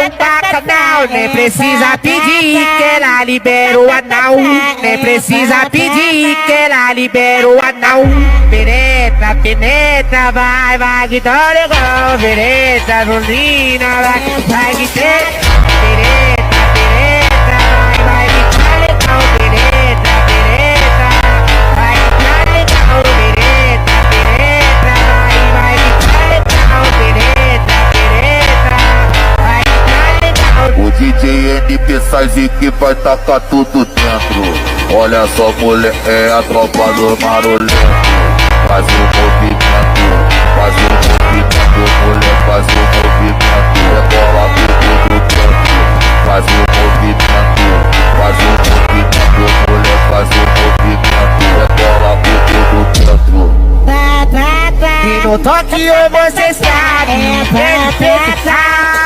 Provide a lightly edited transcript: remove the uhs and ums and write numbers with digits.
no bacanal. Nem precisa pedir que ela libera o anal. Nem precisa pedir que ela libera o anal. Penetra, penetra, vai, vai que tá legal. Penetra, Londrina, vai que tem. Penetra, penetra, vai que tá legal. Penetra, penetra, vai que tá legal. Penetra, penetra, vai que tá legal. Penetra, penetra, vai que tá legal. O DJ NP Sais que vai tacar tudo dentro. Olha só, mulher, é a tropa do marolento. Faz o movimento, mulher, faz o movimento. Rebola tudo dentro. Faz o movimento, mulher, faz o movimento. Rebola tudo dentro. E no toque você sabe, pede pensar.